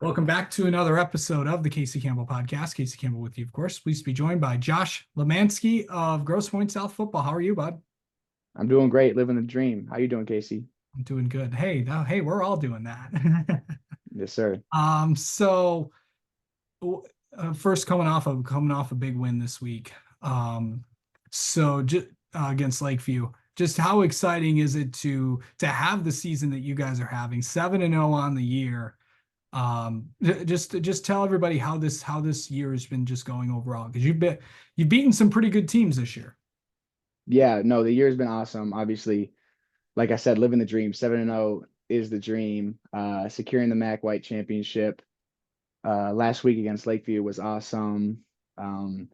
Welcome back to another episode of the Casey Campbell podcast. Casey Campbell with you, of course. Pleased to be joined by Josh Lemanski of Grosse Pointe South Football. How are you, bud? I'm doing great, living the dream. How you doing, Casey? I'm doing good. Hey, we're all doing that. Yes, sir. So first coming off a big win this week. Um, so just against Lakeview. Just how exciting is it to have the season that you guys are having, 7-0 on the year? Just tell everybody how this year has been just going overall, because you've beaten some pretty good teams this year. Yeah, no, the year's been awesome. Obviously, like I said, living the dream. 7-0 is the dream. Securing the MAC White Championship last week against Lakeview was awesome. Um,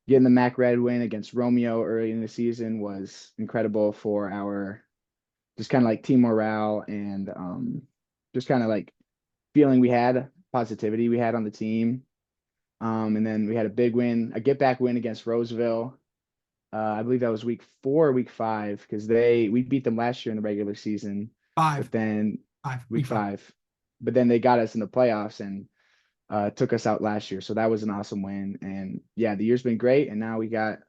Getting the MAC Red win against Romeo early in the season was incredible for our just kind of like team morale and just kind of like feeling we had, positivity we had on the team. And then we had a big win, a get back win against Roseville. I believe that was week 4, or week 5, because we beat them last year in the regular season, Five, but then week week 5. 5, but then they got us in the playoffs and took us out last year. So that was an awesome win. And yeah, the year's been great. And now we got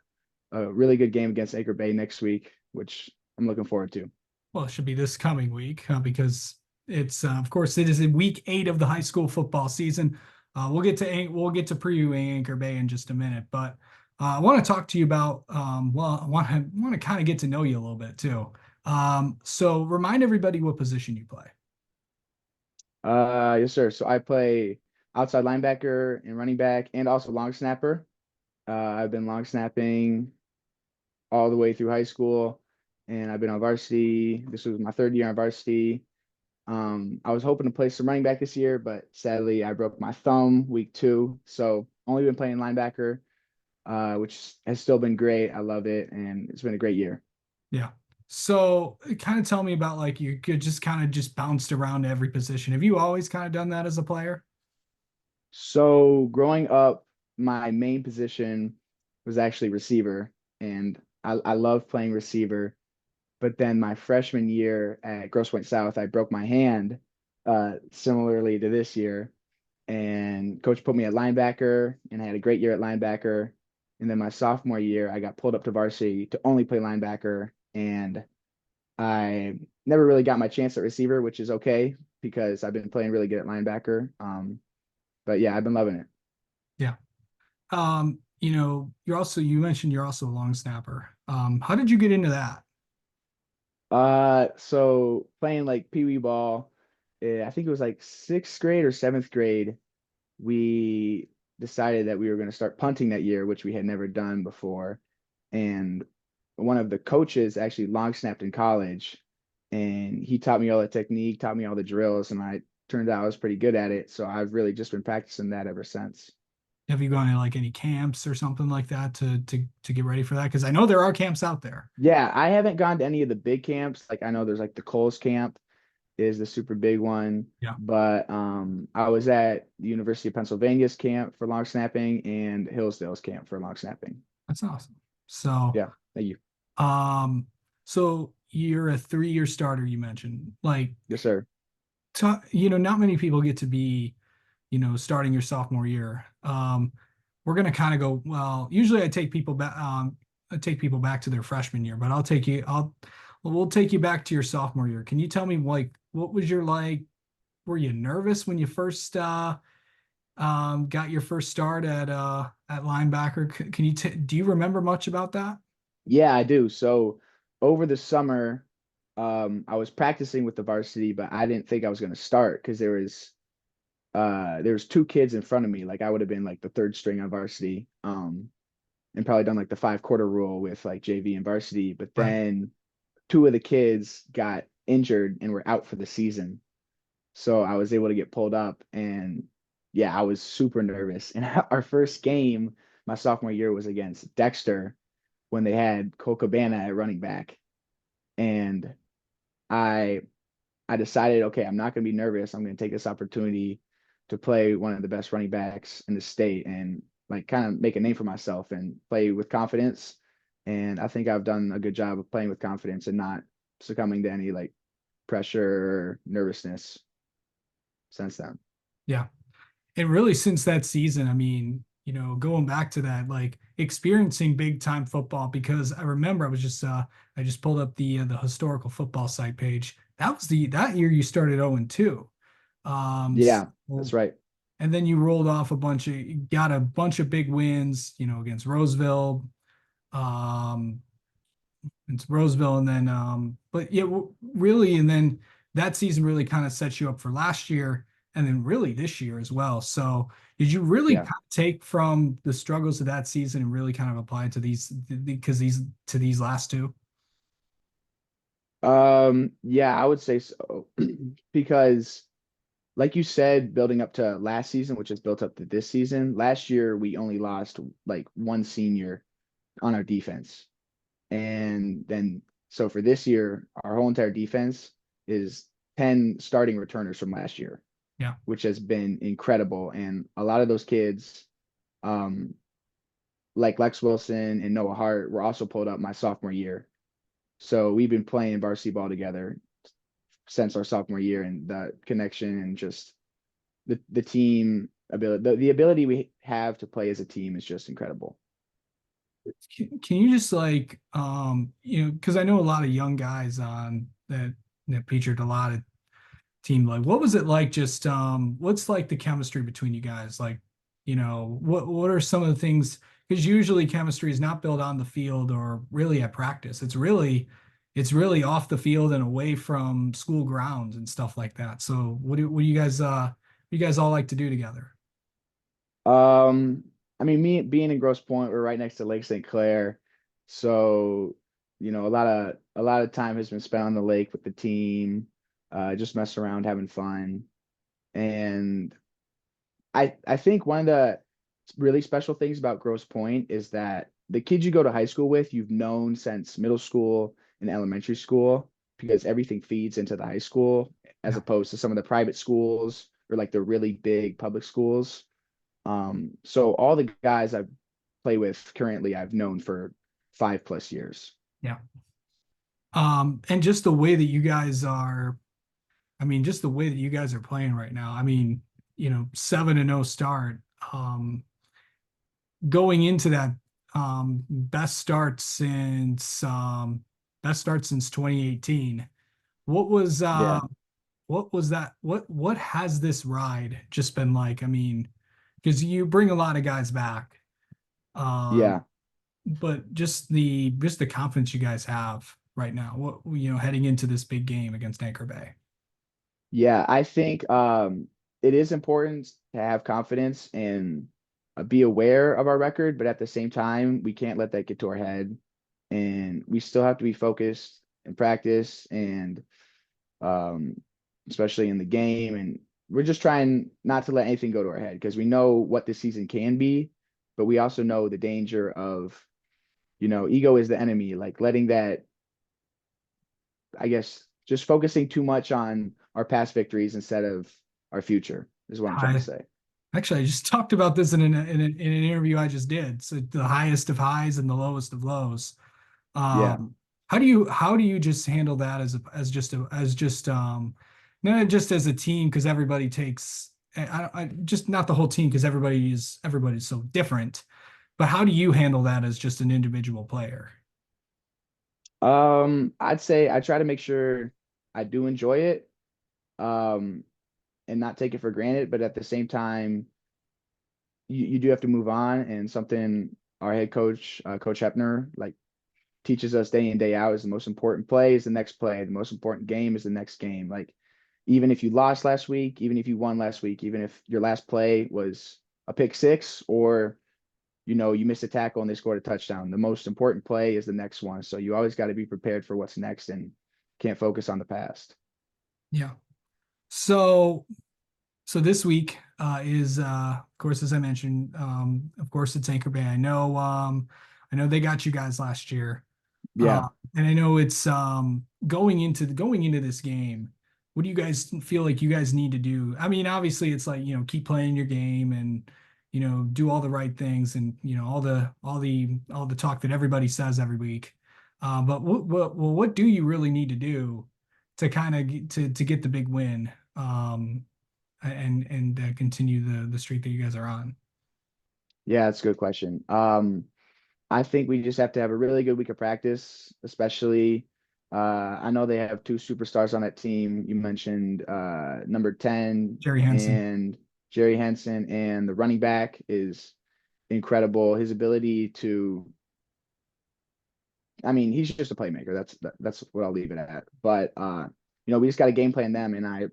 a really good game against Anchor Bay next week, which I'm looking forward to. Well, it should be this coming week, because it's of course it is in week 8 of the high school football season. We'll get to previewing Anchor Bay in just a minute, but I want to talk to you about well, I want to kind of get to know you a little bit too. So remind everybody what position you play. Yes, sir. So I play outside linebacker and running back and also long snapper. I've been long snapping all the way through high school, and I've been on varsity. This was my 3rd year on varsity. I was hoping to play some running back this year, but sadly I broke my thumb week 2, so only been playing linebacker, which has still been great. I love it, and it's been a great year. Yeah. So kind of tell me about, like, you could just kind of just bounced around to every position. Have you always kind of done that as a player? So growing up, my main position was actually receiver, and I love playing receiver. But then my freshman year at Grosse Pointe South, I broke my hand, similarly to this year. And coach put me at linebacker, and I had a great year at linebacker. And then my sophomore year, I got pulled up to varsity to only play linebacker, and I never really got my chance at receiver, which is okay because I've been playing really good at linebacker. But yeah, I've been loving it. Yeah. You mentioned you're also a long snapper. How did you get into that? So playing like pee wee ball, I think it was like 6th grade or 7th grade, we decided that we were going to start punting that year, which we had never done before. And one of the coaches actually long snapped in college, and he taught me all the technique, taught me all the drills, and I turned out I was pretty good at it. So I've really just been practicing that ever since. Have you gone to like any camps or something like that to get ready for that? Because I know there are camps out there. Yeah, I haven't gone to any of the big camps. Like I know there's like the Coles camp is the super big one. Yeah, But I was at the University of Pennsylvania's camp for long snapping and Hillsdale's camp for long snapping. that's awesome. So, Yeah, thank you. um, so you're a 3-year starter, you mentioned. Like, Yes, sir. not many people get to be, starting your sophomore year. We're gonna kind of go, well, usually I take people back to their freshman year, but we'll take you back to your sophomore year. Can you tell me, like, what was your, like, were you nervous when you first got your first start at linebacker? Can you do you remember much about that? Yeah, I do. So over the summer, I was practicing with the varsity, but I didn't think I was going to start because there was 2 kids in front of me. Like I would have been like the 3rd string on varsity, and probably done like the 5-quarter rule with like JV and varsity. But Right. then 2 of the kids got injured and were out for the season. So I was able to get pulled up, and yeah, I was super nervous. And our first game my sophomore year was against Dexter when they had Cole Cabana at running back. And I I decided, okay, I'm not going to be nervous. I'm going to take this opportunity to play one of the best running backs in the state and like kind of make a name for myself and play with confidence. And I think I've done a good job of playing with confidence and not succumbing to any like pressure or nervousness since then. Yeah. And really since that season, I mean, going back to that, like experiencing big time football, because I remember I just pulled up the historical football site page. That was that year you started 0 and 2. Yeah, So, that's right. and then you rolled off got a bunch of big wins, against Roseville, um, it's Roseville, and then but yeah, really, and then that season really kind of sets you up for last year, and then really this year as well. So did you really Yeah. kind of take from the struggles of that season and really kind of apply it to these last two? Yeah, I would say so. Because like you said, building up to last season, which is built up to this season, last year we only lost like one senior on our defense. And then so for this year, our whole entire defense is 10 starting returners from last year, Yeah, which has been incredible. And a lot of those kids, um, like Lex Wilson and Noah Hart, were also pulled up my sophomore year. So we've been playing varsity ball together since our sophomore year, and the connection and just the team ability, the ability we have to play as a team is just incredible. can you just like because I know a lot of young guys on that featured a lot of team, like what was it like, just what's like the chemistry between you guys, like what are some of the things, because usually chemistry is not built on the field or really at practice, it's really off the field and away from school grounds and stuff like that. So what do you guys all like to do together? Um, I mean, me being in Grosse Pointe, we're right next to Lake St. Clair, so a lot of time has been spent on the lake with the team, just messing around, having fun, and I think one of the really special things about Grosse Pointe is that the kids you go to high school with, you've known since middle school and elementary school, because everything feeds into the high school as Yeah. opposed to some of the private schools or like the really big public schools. So all the guys I play with currently, I've known for 5+ years. Yeah. And just the way that you guys are, I mean, just the way that you guys are playing right now, I mean, 7-0 start. Going into that, best start since 2018. What was Yeah, that? What has this ride just been like? I mean, because you bring a lot of guys back, um, yeah, but just the confidence you guys have right now. What heading into this big game against Anchor Bay. yeah. I think it is important to have confidence and be aware of our record, but at the same time, we can't let that get to our head, and we still have to be focused in practice and um, especially in the game. And we're just trying not to let anything go to our head because we know what this season can be, but we also know the danger of, ego is the enemy, like letting that, I guess, just focusing too much on our past victories instead of our future is what I'm trying to I say. actually I just talked about this in an interview I just did. So the highest of highs and the lowest of lows. Yeah. Um, how do you just handle that as just not just as a team, because everybody takes I just not the whole team, because everybody's so different, but how do you handle that as just an individual player? I'd say I try to make sure I do enjoy it, um, and not take it for granted, but at the same time, you do have to move on. And something our head coach, Coach Hepner, like teaches us day in, day out is the most important play is the next play. The most important game is the next game. Like, even if you lost last week, even if you won last week, even if your last play was a pick six or, you missed a tackle and they scored a touchdown, the most important play is the next one. So you always got to be prepared for what's next and can't focus on the past. Yeah. So So this week is of course, as I mentioned, of course it's Anchor Bay. I know they got you guys last year. Uh, Yeah. and I know it's going into this game, what do you guys feel like you guys need to do? I mean, obviously it's like, keep playing your game and do all the right things, and all the talk that everybody says every week. But what do you really need to do to kind of to get the big win? and continue the streak that you guys are on? Yeah, that's a good question. I think we just have to have a really good week of practice, especially I know they have two superstars on that team. You mentioned number 10 Jerry Henson. and Jerry Henson, and the running back is incredible. His ability to, I mean, he's just a playmaker. That's what I'll leave it at. But we just got to game plan them, and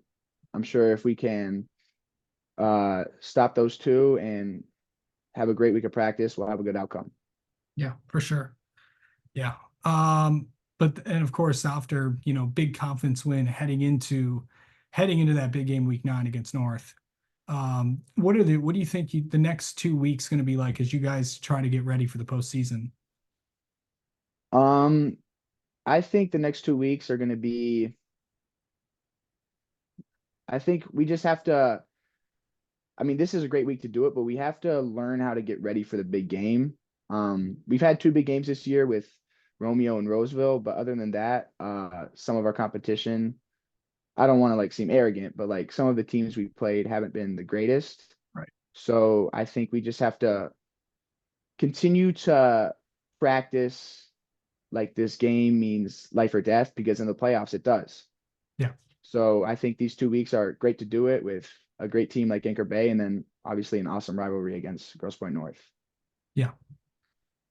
I'm sure if we can stop those two and have a great week of practice, we'll have a good outcome. Yeah, for sure. Yeah. But and of course, after big confidence win heading into that big game week 9 against North. What do you think the next 2 weeks going to be like as you guys try to get ready for the postseason? Um, I think the next 2 weeks are going to be. I think we just have to. I mean, this is a great week to do it, but we have to learn how to get ready for the big game. We've had two big games this year with Romeo and Roseville, but other than that, some of our competition, I don't want to like seem arrogant, but like some of the teams we've played haven't been the greatest. Right. So I think we just have to continue to practice like this game means life or death because in the playoffs it does. Yeah. So I think these 2 weeks are great to do it with a great team like Anchor Bay and then obviously an awesome rivalry against Grosse Pointe North. Yeah.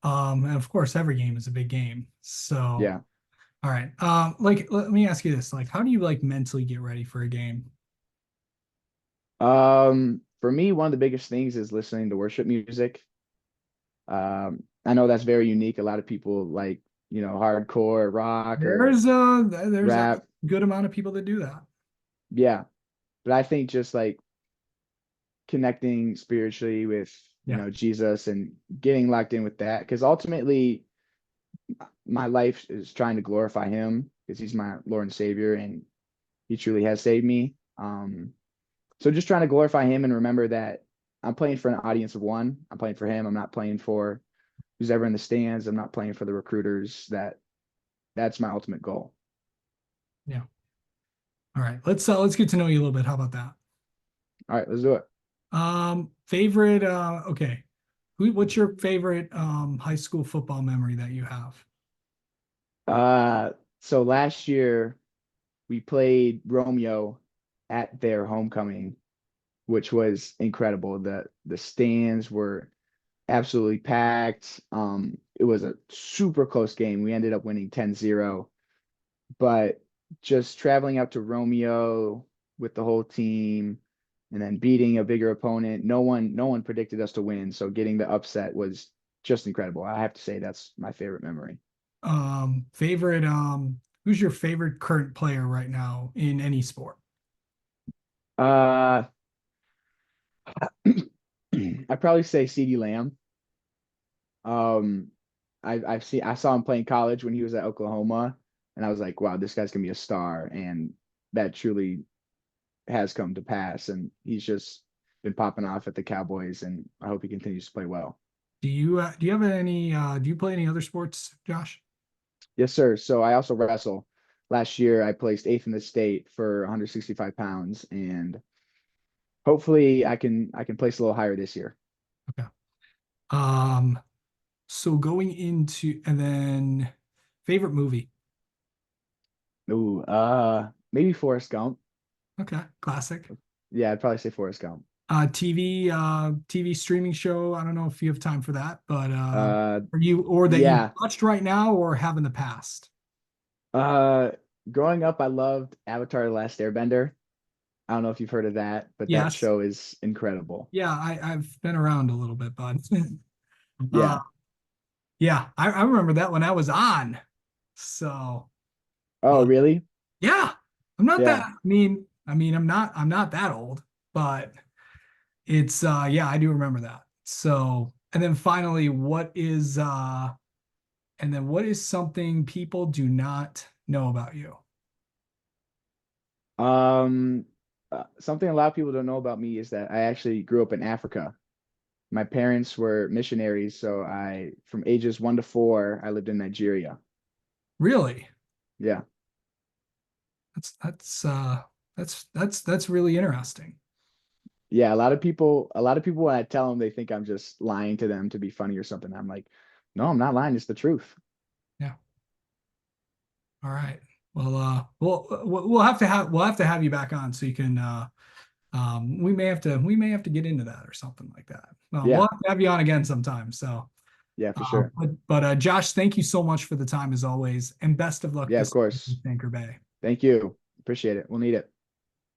And of course, every game is a big game. So, Yeah. all right. Like, let me ask you this: like, how do you like mentally get ready for a game? For me, one of the biggest things is listening to worship music. I know that's very unique. A lot of people like, hardcore rock or There's a rap. good amount of people that do that. Yeah. But I think just like connecting spiritually with, Yeah. Jesus and getting locked in with that. Because ultimately, my life is trying to glorify him because he's my Lord and Savior and he truly has saved me. So just trying to glorify him and remember that I'm playing for an audience of one. I'm playing for him. I'm not playing for who's ever in the stands. I'm not playing for the recruiters. That's my ultimate goal. Yeah. All right. Let's get to know you a little bit. How about that? All right, let's do it. Favorite okay. What's your favorite high school football memory that you have? Uh, so last year we played Romeo at their homecoming, which was incredible. The stands were absolutely packed. It was a super close game. We ended up winning 10-0, but just traveling out to Romeo with the whole team and then beating a bigger opponent, no one predicted us to win. So getting the upset was just incredible. I have to say that's my favorite memory. Favorite who's your favorite current player right now in any sport? Uh I'd probably say CD Lamb. Um, I saw him play in college when he was at Oklahoma, and I was like, wow, this guy's gonna be a star, and that truly has come to pass. And he's just been popping off at the Cowboys, and I hope he continues to play well. Do you have any do you play any other sports, Josh? Yes, sir. So I also wrestle. Last year, I placed eighth in the state for 165 pounds, and hopefully, I can place a little higher this year. Okay. Um, so going into and then favorite movie. Ooh, maybe Forrest Gump. Okay, classic. Yeah, I'd probably say Forrest Gump. TV streaming show. I don't know if you have time for that, but Uh, are you or that you yeah. watched right now or have in the past? Uh, Growing up, I loved Avatar: The Last Airbender. I don't know if you've heard of that, but that Yes. show is incredible. Yeah, I've been around a little bit, but uh Yeah. yeah, I remember that when I was on. So Oh, uh, really? yeah, I'm not that Yeah. I'm not that old, but it's yeah, I do remember that. So and then finally, what is something people do not know about you? Um, Something a lot of people don't know about me is that I actually grew up in Africa. My parents were missionaries, so from ages 1 to 4, I lived in Nigeria. Really? Yeah. That's that's uh that's really interesting. Yeah, a lot of people when I tell them they think I'm just lying to them to be funny or something. I'm like, no, I'm not lying. It's the truth. Yeah. All right. Well, we'll have to have you back on so you can we may have to get into that or something like that. We'll Yeah, have to have you on again sometime. So, yeah, for sure. but Josh, thank you so much for the time as always, and best of luck Yeah, of this course. Anchor Bay. Thank you. Appreciate it. We'll need it.